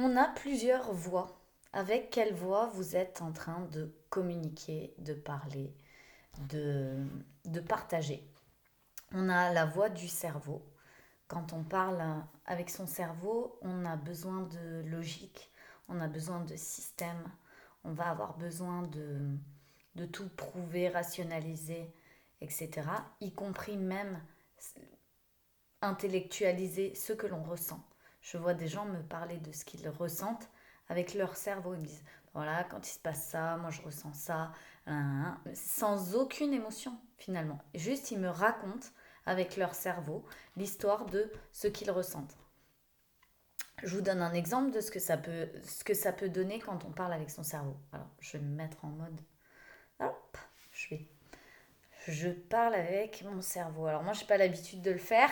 On a plusieurs voix. Avec quelle voix vous êtes en train de communiquer, de parler, de, de partager? On a la voix du cerveau. Quand on parle avec son cerveau, on a besoin de logique, on a besoin de système, on va avoir besoin de tout prouver, rationaliser, etc. Y compris même intellectualiser ce que l'on ressent. Je vois des gens me parler de ce qu'ils ressentent avec leur cerveau. Ils me disent, voilà, quand il se passe ça, moi je ressens ça, sans aucune émotion finalement. Juste, ils me racontent avec leur cerveau l'histoire de ce qu'ils ressentent. Je vous donne un exemple de ce que ça peut donner quand on parle avec son cerveau. Alors, je vais me mettre en mode, hop, je vais, je parle avec mon cerveau. Alors moi, j'ai pas l'habitude de le faire.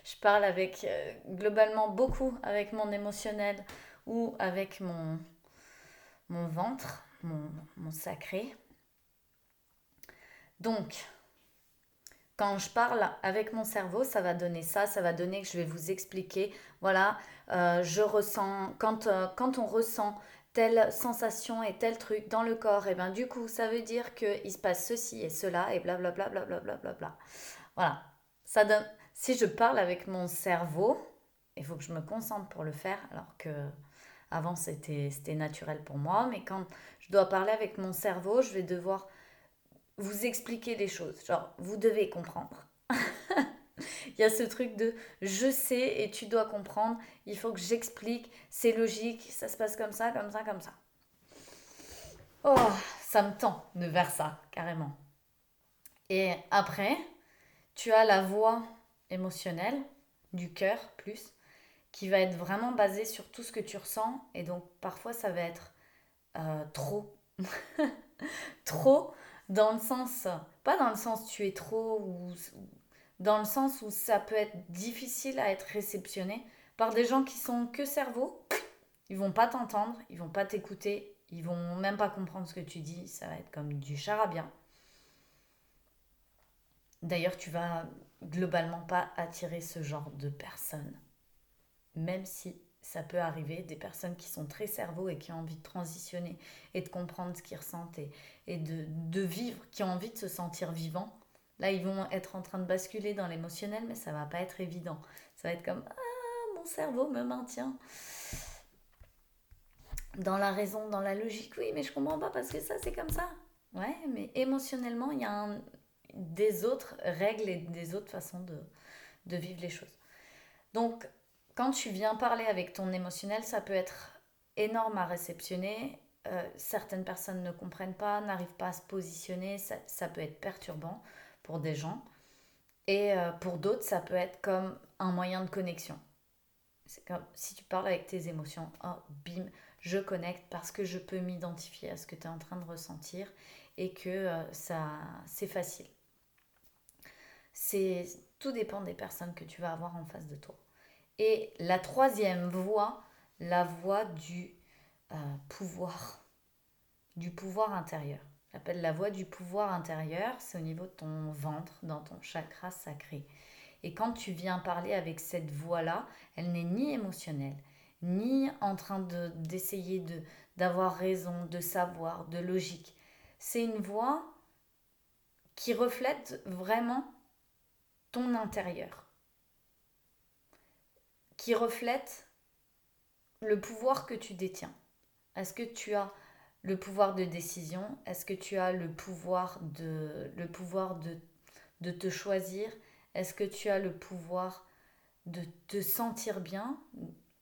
Je parle avec globalement beaucoup avec mon émotionnel ou avec mon ventre, mon sacré. Donc, quand je parle avec mon cerveau, ça va donner ça, ça va donner que je vais vous expliquer, voilà, je ressens, quand on ressent telle sensation et tel truc dans le corps, et ben du coup, ça veut dire qu'il se passe ceci et cela et blablabla, blablabla, blablabla. Voilà, ça donne, si je parle avec mon cerveau, il faut que je me concentre pour le faire, alors que avant c'était naturel pour moi, mais quand je dois parler avec mon cerveau, je vais devoir vous expliquer les choses. Genre, vous devez comprendre. Il y a ce truc de je sais et tu dois comprendre, il faut que j'explique, c'est logique, ça se passe comme ça, comme ça, comme ça. Oh, ça me tend de faire ça, carrément. Et après, tu as la voix émotionnelle, du cœur plus, qui va être vraiment basée sur tout ce que tu ressens. Et donc, parfois, ça va être trop. Trop, dans le sens, pas dans le sens tu es trop, ou dans le sens où ça peut être difficile à être réceptionné par des gens qui sont que cerveau. Ils vont pas t'entendre, ils vont pas t'écouter, ils vont même pas comprendre ce que tu dis. Ça va être comme du charabia. D'ailleurs, tu vas globalement pas attirer ce genre de personnes. Même si ça peut arriver, des personnes qui sont très cerveau et qui ont envie de transitionner et de comprendre ce qu'ils ressentent et de vivre, qui ont envie de se sentir vivants. Là, ils vont être en train de basculer dans l'émotionnel, mais ça va pas être évident. Ça va être comme ah, mon cerveau me maintient dans la raison, dans la logique. Oui, mais je comprends pas parce que ça, c'est comme ça. Ouais, mais émotionnellement, il y a des autres règles et des autres façons de vivre les choses. Donc, quand tu viens parler avec ton émotionnel, ça peut être énorme à réceptionner. Certaines personnes ne comprennent pas, n'arrivent pas à se positionner. Ça peut être perturbant pour des gens. Et pour d'autres, ça peut être comme un moyen de connexion. C'est comme si tu parles avec tes émotions. Oh, bim, je connecte parce que je peux m'identifier à ce que tu es en train de ressentir et que c'est facile. C'est, tout dépend des personnes que tu vas avoir en face de toi. Et la troisième voie, la voie euh, pouvoir, du pouvoir intérieur. J'appelle la voie du pouvoir intérieur, c'est au niveau de ton ventre, dans ton chakra sacré. Et quand tu viens parler avec cette voix-là, elle n'est ni émotionnelle, ni en train d'essayer d'avoir raison, de savoir, de logique. C'est une voix qui reflète vraiment ton intérieur, qui reflète le pouvoir que tu détiens. Est-ce que tu as le pouvoir de décision? Est-ce que tu as le pouvoir de te choisir? Est-ce que tu as le pouvoir de te sentir bien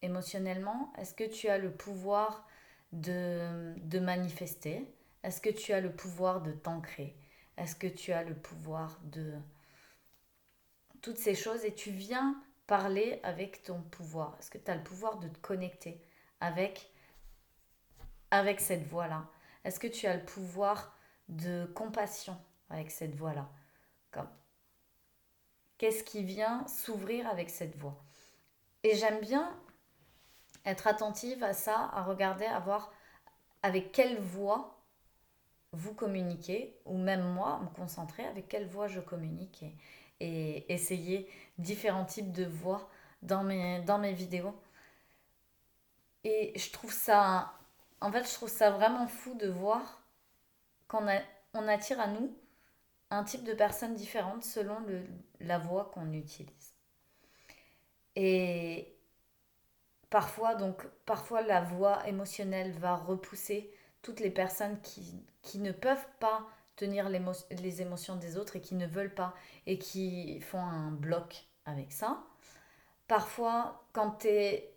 émotionnellement? Est-ce que tu as le pouvoir de manifester? Est-ce que tu as le pouvoir de t'ancrer? Est-ce que tu as le pouvoir de toutes ces choses et tu viens parler avec ton pouvoir? Est-ce que tu as le pouvoir de te connecter avec cette voix-là? Est-ce que tu as le pouvoir de compassion avec cette voix-là? Comme, qu'est-ce qui vient s'ouvrir avec cette voix? Et j'aime bien être attentive à ça, à regarder, à voir avec quelle voix vous communiquez, ou même moi, me concentrer avec quelle voix je communique et essayer différents types de voix dans mes vidéos. Et je trouve ça vraiment fou de voir on attire à nous un type de personne différente selon la voix qu'on utilise. Et parfois la voix émotionnelle va repousser toutes les personnes qui ne peuvent pas tenir les émotions des autres et qui ne veulent pas et qui font un bloc avec ça. Parfois, quand tu es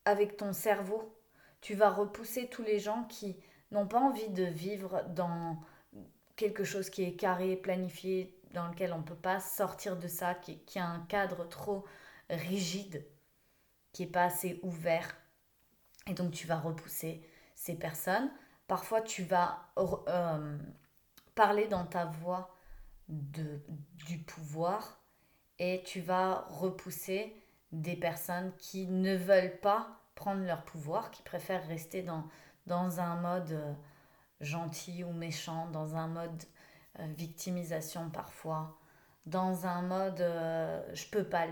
avec ton cerveau, tu vas repousser tous les gens qui n'ont pas envie de vivre dans quelque chose qui est carré, planifié, dans lequel on ne peut pas sortir de ça, qui a un cadre trop rigide, qui n'est pas assez ouvert. Et donc tu vas repousser ces personnes. Parfois tu vas parler dans ta voix du pouvoir et tu vas repousser des personnes qui ne veulent pas prendre leur pouvoir, qui préfèrent rester dans un mode gentil ou méchant, dans un mode victimisation parfois, dans un mode je peux pas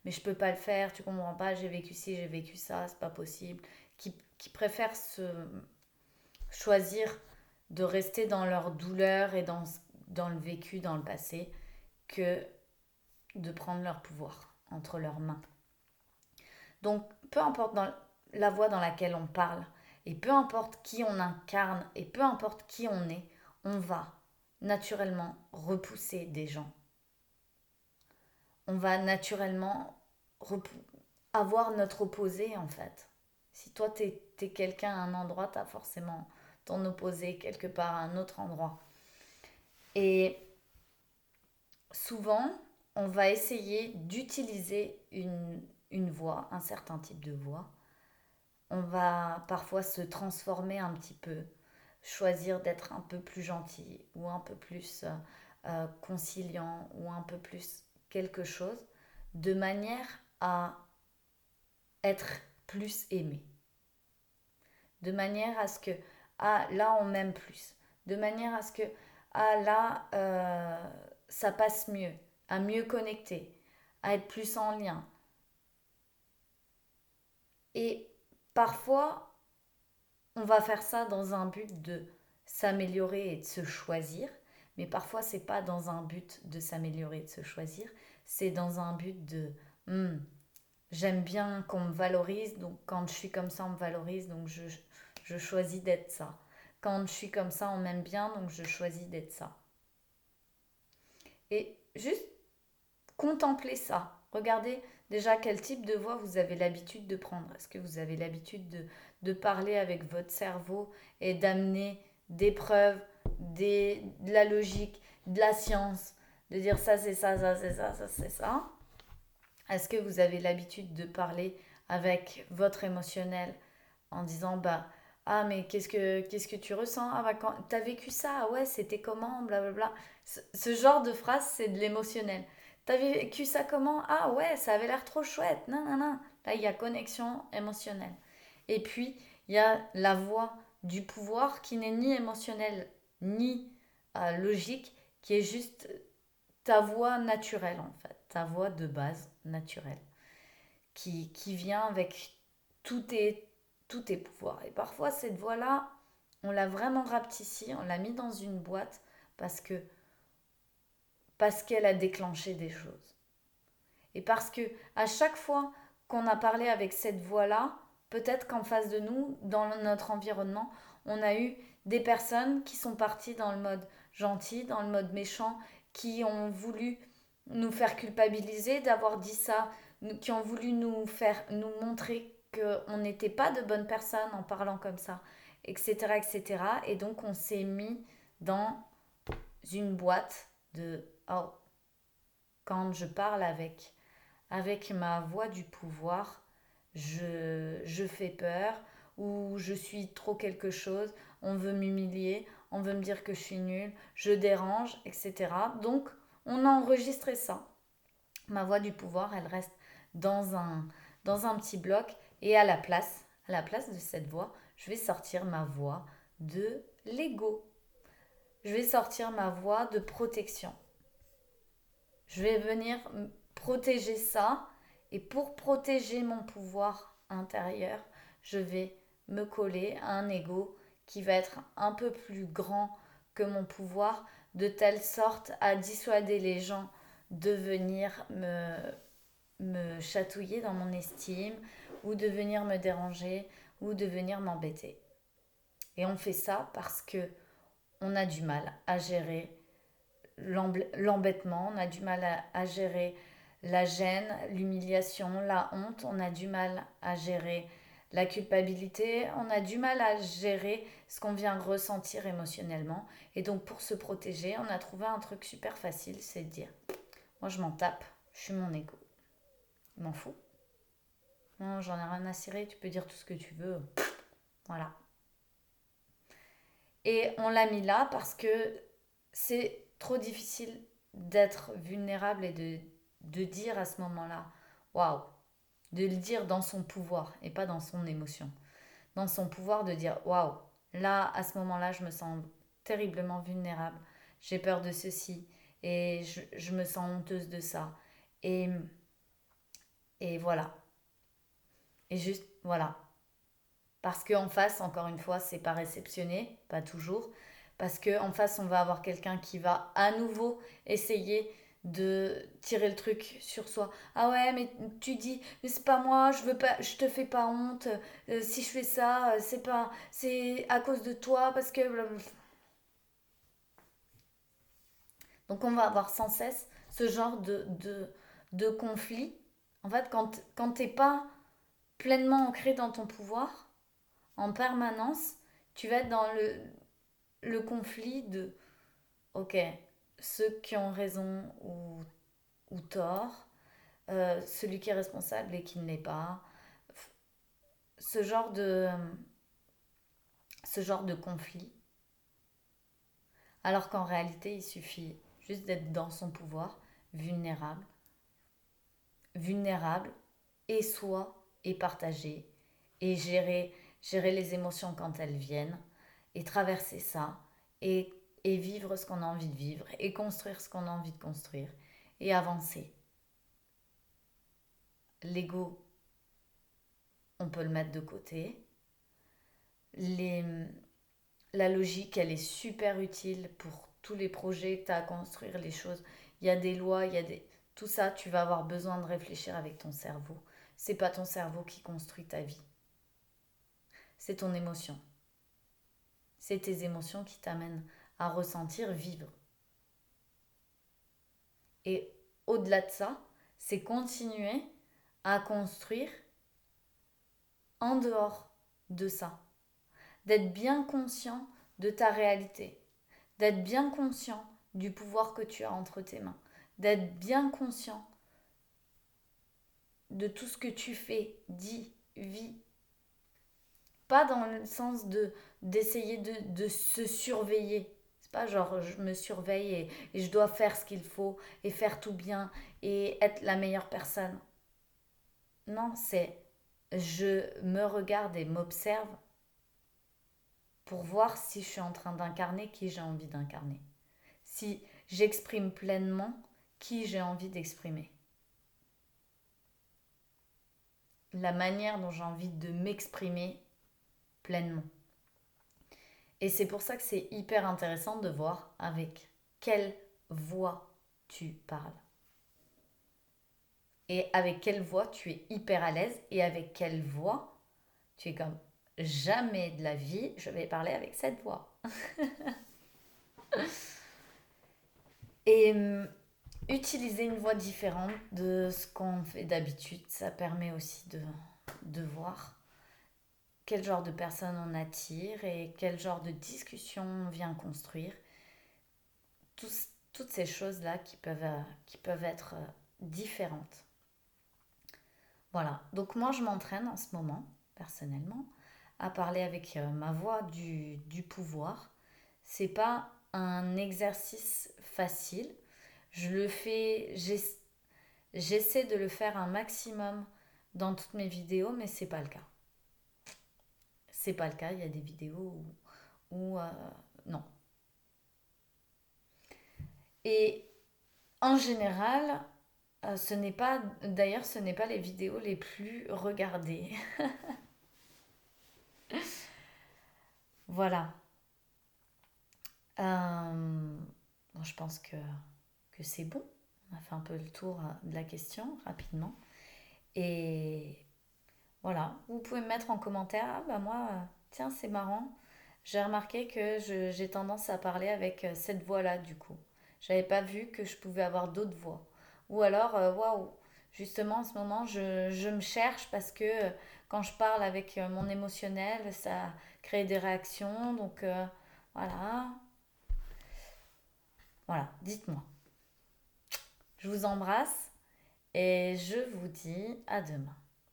mais je peux pas le faire, tu comprends pas, j'ai vécu ci, j'ai vécu ça, c'est pas possible, qui préfèrent choisir de rester dans leur douleur et dans le vécu, dans le passé, que de prendre leur pouvoir entre leurs mains. Donc, peu importe la voie dans laquelle on parle, et peu importe qui on incarne, et peu importe qui on est, on va naturellement repousser des gens. On va naturellement avoir notre opposé, en fait. Si toi, t'es quelqu'un à un endroit, t'as forcément ton opposé quelque part à un autre endroit. Et souvent, on va essayer d'utiliser une voix, un certain type de voix. On va parfois se transformer un petit peu, choisir d'être un peu plus gentil ou un peu plus conciliant ou un peu plus quelque chose, de manière à être plus aimé. De manière à ce que, ah là on m'aime plus. De manière à ce que, ah là ça passe mieux, à mieux connecter, à être plus en lien. Et parfois, on va faire ça dans un but de s'améliorer et de se choisir, mais parfois c'est pas dans un but de s'améliorer et de se choisir, c'est dans un but de j'aime bien qu'on me valorise, donc quand je suis comme ça on me valorise, donc je choisis d'être ça. Quand je suis comme ça on m'aime bien, donc je choisis d'être ça. Et juste contempler ça. Regardez déjà quel type de voix vous avez l'habitude de prendre. Est-ce que vous avez l'habitude de parler avec votre cerveau et d'amener des preuves, de la logique, de la science, de dire ça c'est ça, ça c'est ça, ça c'est ça. Est-ce que vous avez l'habitude de parler avec votre émotionnel en disant bah mais qu'est-ce que tu ressens, ah bah quand t'as vécu ça, ah ouais c'était comment, blablabla. Ce genre de phrase c'est de l'émotionnel. T'as vécu ça comment, ah ouais ça avait l'air trop chouette, non non non. Là il y a connexion émotionnelle. Et puis il y a la voix du pouvoir qui n'est ni émotionnelle ni logique, qui est juste ta voix naturelle en fait, ta voix de base naturelle, qui vient avec tous tes pouvoirs. Et parfois cette voix-là, on l'a vraiment rapetissée, on l'a mis dans une boîte parce qu'elle a déclenché des choses. Et parce que à chaque fois qu'on a parlé avec cette voix-là, peut-être qu'en face de nous, dans notre environnement, on a eu des personnes qui sont parties dans le mode gentil, dans le mode méchant, qui ont voulu nous faire culpabiliser d'avoir dit ça, qui ont voulu nous montrer qu'on n'était pas de bonnes personnes en parlant comme ça, etc., etc. Et donc on s'est mis dans une boîte de oh, quand je parle avec ma voix du pouvoir, je fais peur ou je suis trop quelque chose, on veut m'humilier, on veut me dire que je suis nulle, je dérange, etc. Donc, on a enregistré ça. Ma voix du pouvoir, elle reste dans un petit bloc et à la place de cette voix, je vais sortir ma voix de l'ego. Je vais sortir ma voix de protection. Je vais venir protéger ça. Et pour protéger mon pouvoir intérieur, je vais me coller à un ego qui va être un peu plus grand que mon pouvoir, de telle sorte à dissuader les gens de venir me chatouiller dans mon estime, ou de venir me déranger, ou de venir m'embêter. Et on fait ça parce que on a du mal à gérer l'embêtement, on a du mal à gérer la gêne, l'humiliation, la honte, on a du mal à gérer la culpabilité, on a du mal à gérer ce qu'on vient ressentir émotionnellement. Et donc pour se protéger, on a trouvé un truc super facile, c'est de dire, moi je m'en tape, je suis mon ego, je m'en fous. Non, j'en ai rien à cirer, tu peux dire tout ce que tu veux. Voilà. Et on l'a mis là parce que c'est trop difficile d'être vulnérable et de dire à ce moment-là, waouh, de le dire dans son pouvoir et pas dans son émotion. Dans son pouvoir de dire, waouh, là, à ce moment-là, je me sens terriblement vulnérable, j'ai peur de ceci et je me sens honteuse de ça. Et, et voilà. Et juste, voilà. Parce qu'en face, encore une fois, c'est pas réceptionné, pas toujours. Parce qu'en face, on va avoir quelqu'un qui va à nouveau essayer de tirer le truc sur soi. Ah ouais, mais tu dis, mais c'est pas moi, je veux pas, je te fais pas honte. Si je fais ça, c'est à cause de toi, parce que blablabla. Donc on va avoir sans cesse ce genre de conflit. En fait, quand t'es pas pleinement ancré dans ton pouvoir, en permanence, tu vas être dans le conflit de, ok, ceux qui ont raison ou tort, celui qui est responsable et qui ne l'est pas, ce genre de, ce genre de conflit. Alors qu'en réalité, il suffit juste d'être dans son pouvoir, vulnérable, vulnérable, et soi, et partager, et gérer les émotions quand elles viennent, et traverser ça, et, et vivre ce qu'on a envie de vivre, et construire ce qu'on a envie de construire, et avancer. L'ego, on peut le mettre de côté. Les, la logique, elle est super utile pour tous les projets que tu as à construire, les choses. Il y a des lois, il y a des... Tout ça, tu vas avoir besoin de réfléchir avec ton cerveau. C'est pas ton cerveau qui construit ta vie. C'est ton émotion. C'est tes émotions qui t'amènent à ressentir, vivre. Et au-delà de ça, c'est continuer à construire en dehors de ça. D'être bien conscient de ta réalité. D'être bien conscient du pouvoir que tu as entre tes mains. D'être bien conscient de tout ce que tu fais, dis, vis. Pas dans le sens d'essayer de se surveiller. C'est pas genre je me surveille et je dois faire ce qu'il faut et faire tout bien et être la meilleure personne. Non, c'est je me regarde et m'observe pour voir si je suis en train d'incarner qui j'ai envie d'incarner. Si j'exprime pleinement qui j'ai envie d'exprimer. La manière dont j'ai envie de m'exprimer pleinement. Et c'est pour ça que c'est hyper intéressant de voir avec quelle voix tu parles. Et avec quelle voix tu es hyper à l'aise et avec quelle voix tu es comme jamais de la vie, je vais parler avec cette voix. Et utiliser une voix différente de ce qu'on fait d'habitude, ça permet aussi de voir quel genre de personne on attire et quel genre de discussion on vient construire. Toutes ces choses-là qui peuvent être différentes. Voilà, donc moi je m'entraîne en ce moment, personnellement, à parler avec ma voix du pouvoir. C'est pas un exercice facile. Je le fais, j'essaie de le faire un maximum dans toutes mes vidéos, mais c'est pas le cas. C'est pas le cas, il y a des vidéos où non. Et en général, ce n'est pas, d'ailleurs, ce n'est pas les vidéos les plus regardées. Voilà. Bon, je pense que c'est bon. On a fait un peu le tour de la question rapidement. Et voilà, vous pouvez me mettre en commentaire, ah bah moi, tiens, c'est marrant, j'ai remarqué que j'ai tendance à parler avec cette voix-là du coup. J'avais pas vu que je pouvais avoir d'autres voix. Ou alors, waouh, justement en ce moment, je me cherche parce que quand je parle avec mon émotionnel, ça crée des réactions. Donc voilà, voilà, dites-moi. Je vous embrasse et je vous dis à demain.